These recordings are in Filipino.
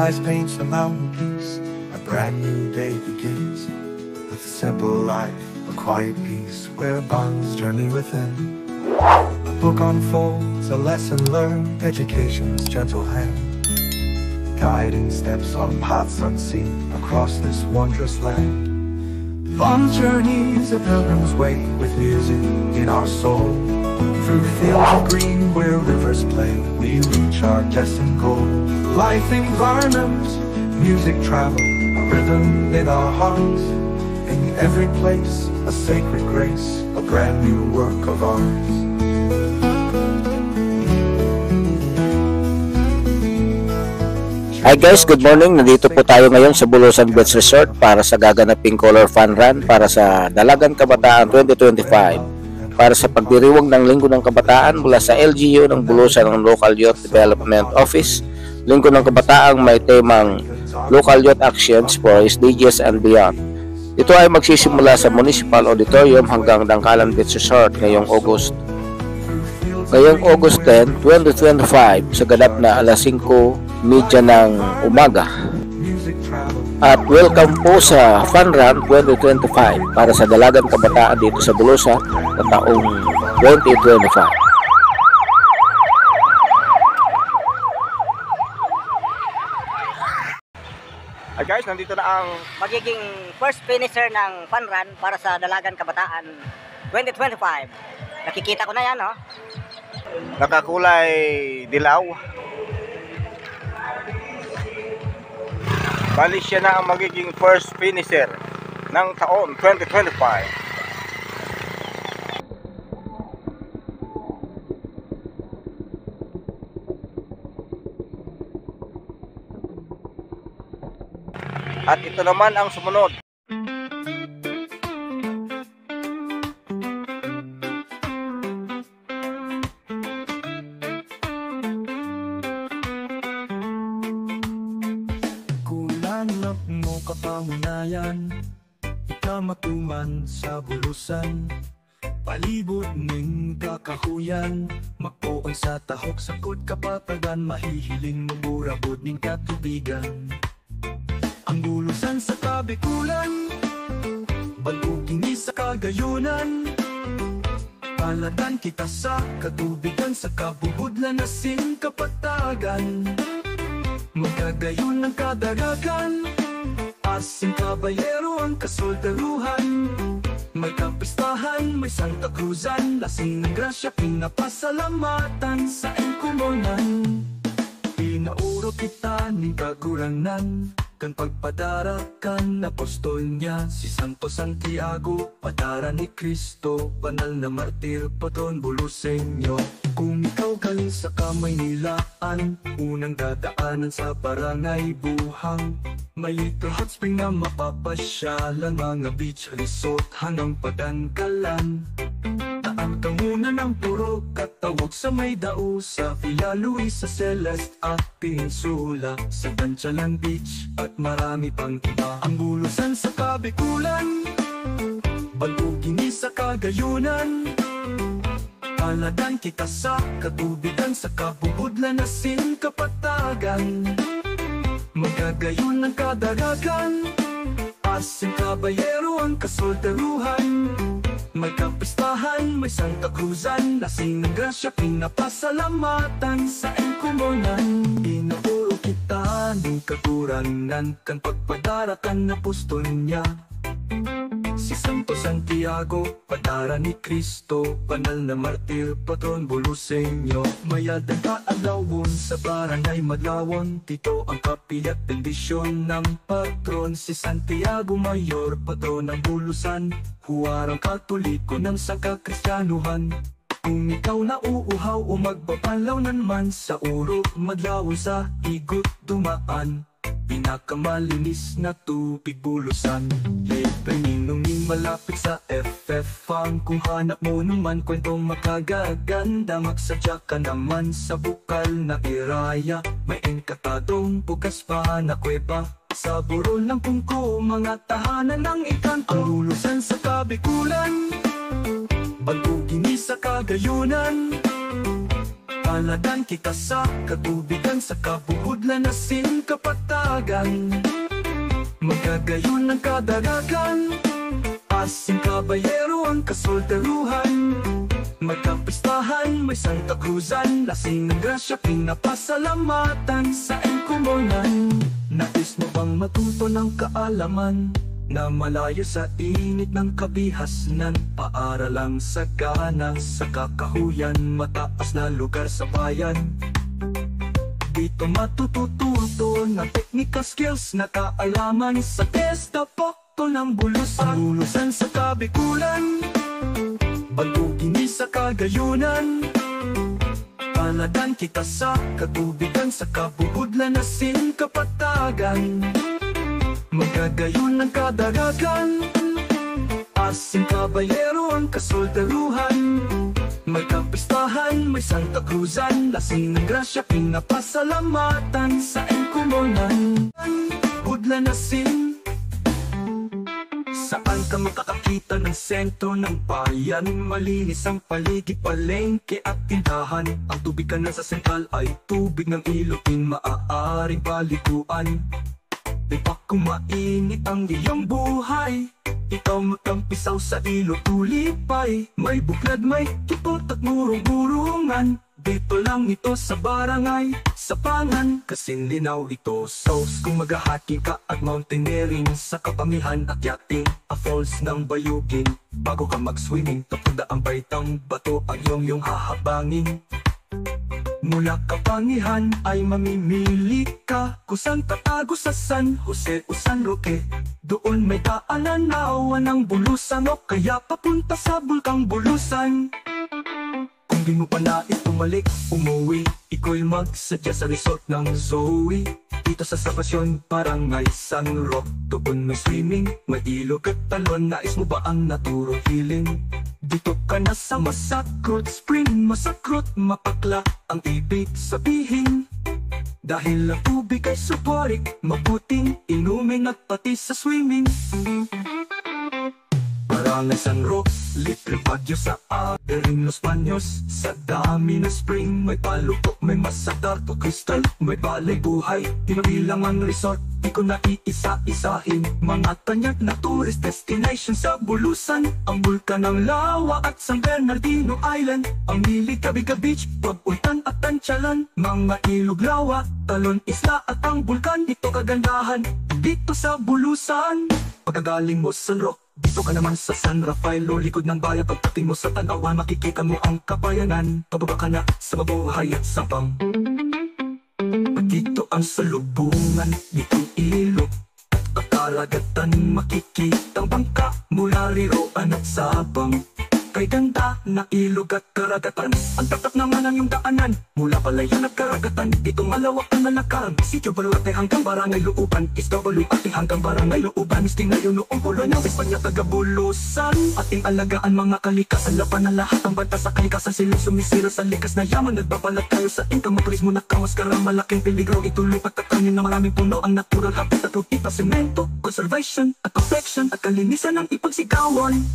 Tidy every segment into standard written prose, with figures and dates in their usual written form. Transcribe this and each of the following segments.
sunrise paints the mountain peaks. A brand new day begins with a simple life, a quiet peace where bonds journey within. A book unfolds, a lesson learned, education's gentle hand, guiding steps on paths unseen across this wondrous land. Long journeys, a pilgrim's way with music in our soul. Through fields of green where rivers play, we reach our destined goal. Life environment, music travel, a rhythm in our hearts. In every place, a sacred grace, a brand new work of art. Hi guys, good morning. Nandito po tayo ngayon sa Bulusan Beach Resort para sa gaganaping Color Fun Run para sa Dalagan Kabataan 2025. Para sa pagdiriwang ng Linggo ng Kabataan mula sa LGU ng Bulusan ng Local Youth Development Office. Linggo ng Kabataang may temang Local Youth Actions for SDGs and Beyond. Ito ay magsisimula sa Municipal Auditorium hanggang Dangkalan Beach Resort ngayong August 10, 2025 sa ganap na alas 5:30 ng umaga. At welcome po sa Fun Run 2025 para sa Dalagan Kabataan dito sa Bulusan na taong 2025. Hi guys, nandito na ang magiging first finisher ng Fun Run para sa Dalagan Kabataan 2025. Nakikita ko na yan, oh. nakakulay dilaw. Bali siya na ang magiging first finisher ng taon 2025. At ito naman ang sumunod. Kulanap mo kapangunayan, ikamatuman sa bulusan. Palibot ning kakahuyan, magpuoy sa tahok sakot kapatagan. Mahihiling mo burabod ning katubigan. Ang bulusan sa kabikulan, baluging sa kagayunan. Paladan kita sa katubigan, sa kabubudlan na sing kapatagan. Magkagayon ng kadaragan, asing kabayero ang kasoldaruhan. May kapistahan, may Santa Cruzan, lasing ng grasya, pinapasalamatan sa engkumonan. Pinauro kita ng kaguranan, kan pagpadarakan apostol niya, si Santo Santiago, padara ni Kristo, banal na martir, patron Buluseño. Kung ikaw galing sa kamay nilaan, unang dadaanan sa barangay Buhang. May little hot spring na mapapasyalan, mga beach resort hanggang Padangkalan. Daan ka muna ng puro katawag sa may dao, sa Villa Luisa, Celeste at Peninsula, sa Dangkalan Beach at marami pang iba. Ang bulusan sa kabikulan, baluging sa kagayunan. Paladan kita sa katubigan, sa kabubudlan na sing kapatagan. Magagayon ng kadaragan, asing kabayero ang kasoldaruhan. May kapistahan, may Santa Cruzan, lasing ng grasya, pinapasalamatan sa engkumonan. Inauro kita ng kaguranan, kan pagpadarakan na apostol niya, si Santo Santiago, padara ni Kristo, banal na martir, patron Buluseño. Mayadang kaalawon sa barangay Madlawon, tito ang kapilya at bendisyon ng patron, si Santiago Mayor, patron ng Bulusan. Huwarang katoliko ng sangkakristyanuhan. Kung ikaw na uuhaw o magbabalaw naman, sa urok Madlawon sa igot dumaan. Pinakamalinis na tubig Bulusan. Peninungin malapit sa FF Farm. Kung hanap mo naman kwentong makagaganda, magsadya ka naman sa bukal na Iraya. May engkatadong bukas pa na kuweba, sa burol ng pungko, mga tahanan ng ikanto. Ang bulusan sa kabikulan, baluging sa kagayunan. Talagang kita sa katubigan, sa kabuhudlan asin kapatagan. Magagayon ng kadaragan, asin kabayero ang kasoldaruhan. Magkapistahan, may Santa Cruzan, lasing ng grasya, pinapasalamatan sa engkumonan. Nais mo bang matuto ng kaalaman na malayo sa init ng kabihasnan? Paaralang sagana sa kakahuyan, mataas na lugar sa bayan. Dito matututo ng teknika, skills na kaalaman sa testapokto ng bulusan. Bulusan sa kabikulan, Bagugini sa kagayunan. Talagang kita sa katubigan, sa kabuhudlan asin kapatagan. Magagayon ng kadaragan, asin kabayero ang kasoldaruhan. Magkapistahan, may Santa Cruzan, lasing ng grasya, pinapasalamatan sa engkumonan. Budlan asin, saan ka makakakita ng sentro ng bayan? Malinis ang paligid, palengke at tindahan. Ang tubig ka na sa sentral ay tubig ng ilogin, maaaring paliguan. Di pa kumainit ang iyong buhay, ikaw magtampisaw sa ilog tulipay. May buklad, may kipot at murong-burungan. Dito lang ito sa barangay, sa pangan. Kasing linaw ito, sauce kung mag-hiking ka at mountaineering. Sa kapamihan at yachting, a falls ng bayugin. Bago ka mag-swimming, tapuda ang baitang bato ang iyong hahabangin. Mula Kapangihan ay mamimili ka kung saan tatago, sa San Jose o San Roque. Doon may daanan na awan ng Bulusan, o kaya papunta sa Bulkang Bulusan. Kung di mo pa nais bumalik, umuwi, iko'y magsadya sa resort ng Zoe. Dito sa Salvacion, Barangay San Roque, doon may swimming, may ilog at talon. Nais mo ba ang natural healing? Dito ka na sa Masakrut Spring, Masakrut, Mapakla ang ibig sabihin. Dahil ang tubig ay suporik, mabuting inumin at pati sa swimming. Barangay San Roque, libre Baguio sa Adering Los Baños. Sa dami ng spring, may palupok, may Masadar to Crystal, may balay buhay. Tinabilang ang resort, di ko na iisa-isahin. Mga tanyag na tourist destination sa Bulusan, ang Bulkan ng Lawa at San Bernardino Island, ang Milicabiga Beach, Pag-Ultan at Tansyalan. Mga ilog, lawa, talon, isla at ang bulkan, dito kagandahan, dito sa Bulusan. Pagkagaling mo sa San Roque, dito ka naman sa San Rafael, o likod ng bayan. Pagdating mo sa Tanawan, makikita mo ang kabayanan. Pababa ka na sa Mabuhay at Sabang. Dito ang salubungan, dito ilog at karagatan. Makikitang bangka mula Riroan at Sabang. Kay ganda na ilog at karagatan, ang tatak naman ang iyong daanan. Mula Palayan at Karagatan, dito malawak ang nalakaran. Sitio Baluarte hanggang Barangay Looban, Isla Baluarte hanggang Barangay Looban. Istinayo noong kolonya, Espanya, taga Bulusan. Ating alagaan mga kalikasan, laban na lahat ang banta sa kalikasan. Silong sumisira sa likas na yaman, nagbabalat tayo sa income. Turismo na kamaskara, malaking peligro. Ituloy patatanin na maraming puno, ang natural habitat. Rupita, semento, conservation at perfection, at kalinisan ang ipagsigawan.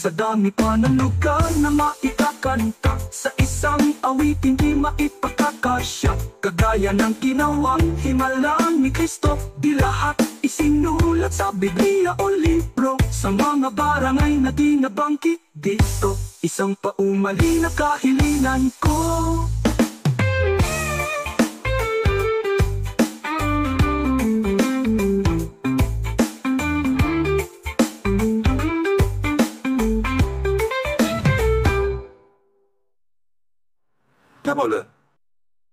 Sa dami pa ng lugar na maikakanta, sa isang awitin di maipagkakasya. Kagaya ng ginawang Himalang ni Kristo, di lahat isinulat sa Biblia o libro. Sa mga barangay na di nabangkit dito, isang paumali na kahilingan ko. Nabola,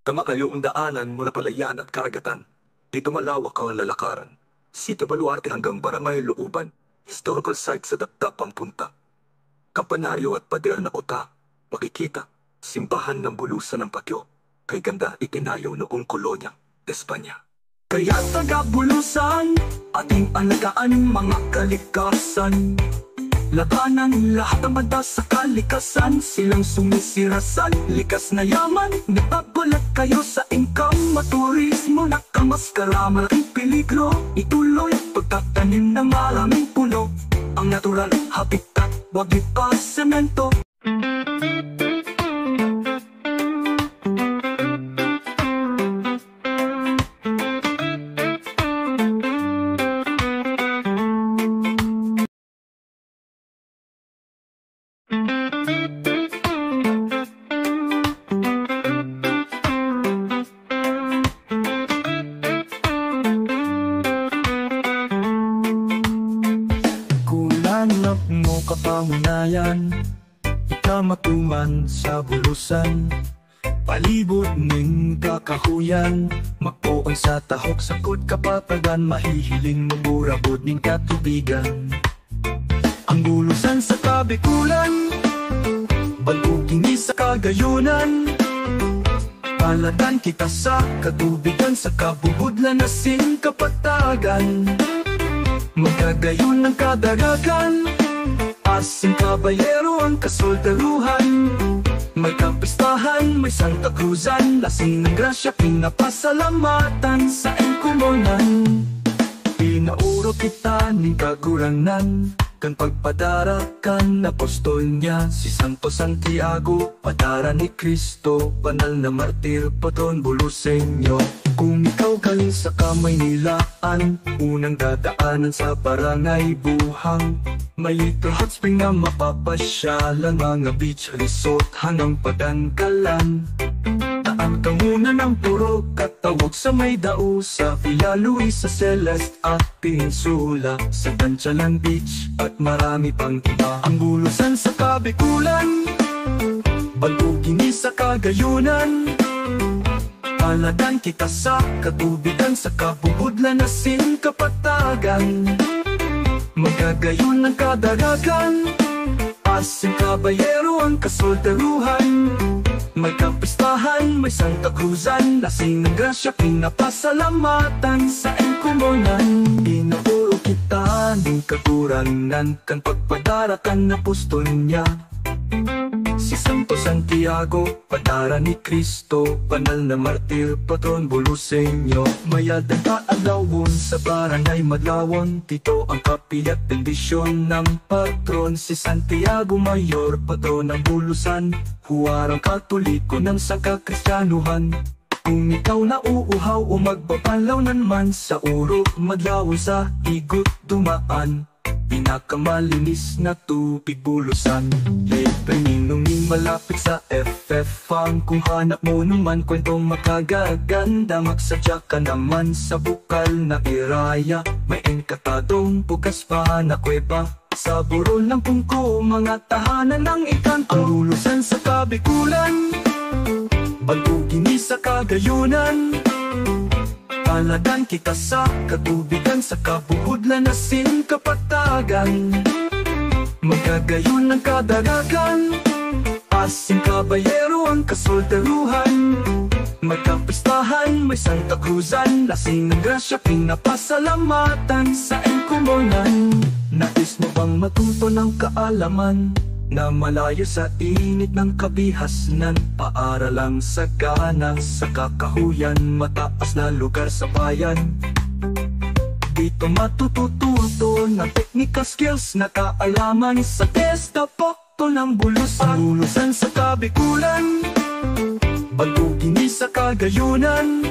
tama kayo ang daanan mula Palayan at Karagatan. Dito malawak ang lalakaran. Sitio Baluarte hanggang Barangay Looban, historical site sa dapdap ang punta. Kampanaryo at pader na kota, makikita, simbahan ng Bulusan ng Bagyo. Kay ganda itinayo noong kolonya, Espanya. Kaya taga Bulusan, ating alagaan mga kalikasan. Labanan lahat ang banda sa kalikasan, silang sumisirasan, likas na yaman. Napabalat kayo sa income, maturismo, nakamaskara, malaking peligro. Ituloy pagtatanim ng maraming puno, ang natural habitat, wag ipasemento. matuman sa bulusan, palibot ning kakahuyan, magpuon sa tahok sakot kapatagan, mahihiling mumurabod ning katubigan. Ang bulusan sa kabikulan, baluging sa kagayunan, paladan kita sa katubigan, sa kabubudlan na sing kapatagan, magkagayon ng kadaragan, asing kabayero ang kasoldaruhan, magkapistahan, may Santa Cruzan, lasing ng grasya, pinapasalamatan sa engkumonan. Pinauro kita ning kaguranan, kan pagpadarakan apostol niya, si Santo Santiago, padara ni Kristo, banal na martir, patron Buluseño. Kung ikaw galing sa Kamaynilaan, unang dadaanan sa barangay Buhang, may little hot spring na mapapasyalan, mga beach resort hanggang Padangkalan. Taan ka muna ng puro katawag sa may dao, sa Villa Luisa, Celeste at Peninsula, sa Ganchalan Beach at marami pang iba. Ang bulusan sa kabikulan, baluging sa kagayunan, paladan kita sa katubigan, sa kabubudlan na sing kapatagan, magagayon ng kadaragan, asing kabayero ang kasoldaruhan, magkapistahan, may Santa Cruzan, lasing ng grasya, pinapasalamatan sa engkumonan. Inauro kita ng kaguranan, kan pagpadarakan na apostol niya, si Santo Santiago, padara ni Kristo, banal na martir, patron Buluseño. Mayadang kaalawon sa barangay Madlawon, dito ang kapilya at bendisyon ng patron, si Santiago Mayor, patron ng Bulusan, huwarang katoliko ng sangkakristyanuhan. Kung ikaw na uuhaw o magbabalaw naman, sa Urok Madlawon sa Igot dumaan, pinakamalinis na tubig Bulusan. Peninungin malapit sa FF Farm, kung hanap mo naman kwentong makagaganda, magsadya ka naman sa bukal na Iraya, may engkatadong bukas pa na kuweba, sa burol ng pungko, mga tahanan ng ikanto. Ang bulusan sa kabikulan, baluging sa kagayunan, paladan kita sa katubigan, sa kabubudlan na sing kapatagan, magagayon ng kadaragan, asing kabayero ang kasoldaruhan, magkapistahan, may Santa Cruzan, lasing ng grasya, pinapasalamatan sa engkumonan. Nais mo bang matuto ng kaalaman, na malayo sa init ng kabihasnan, paaralang sagana sa kakahuyan, mataas na lugar sa bayan. Dito matututo ng technical skills na kaalaman, sa Destapokto ng Bulusan. Ang bulusan sa kabikulan, baluging sa kagayunan,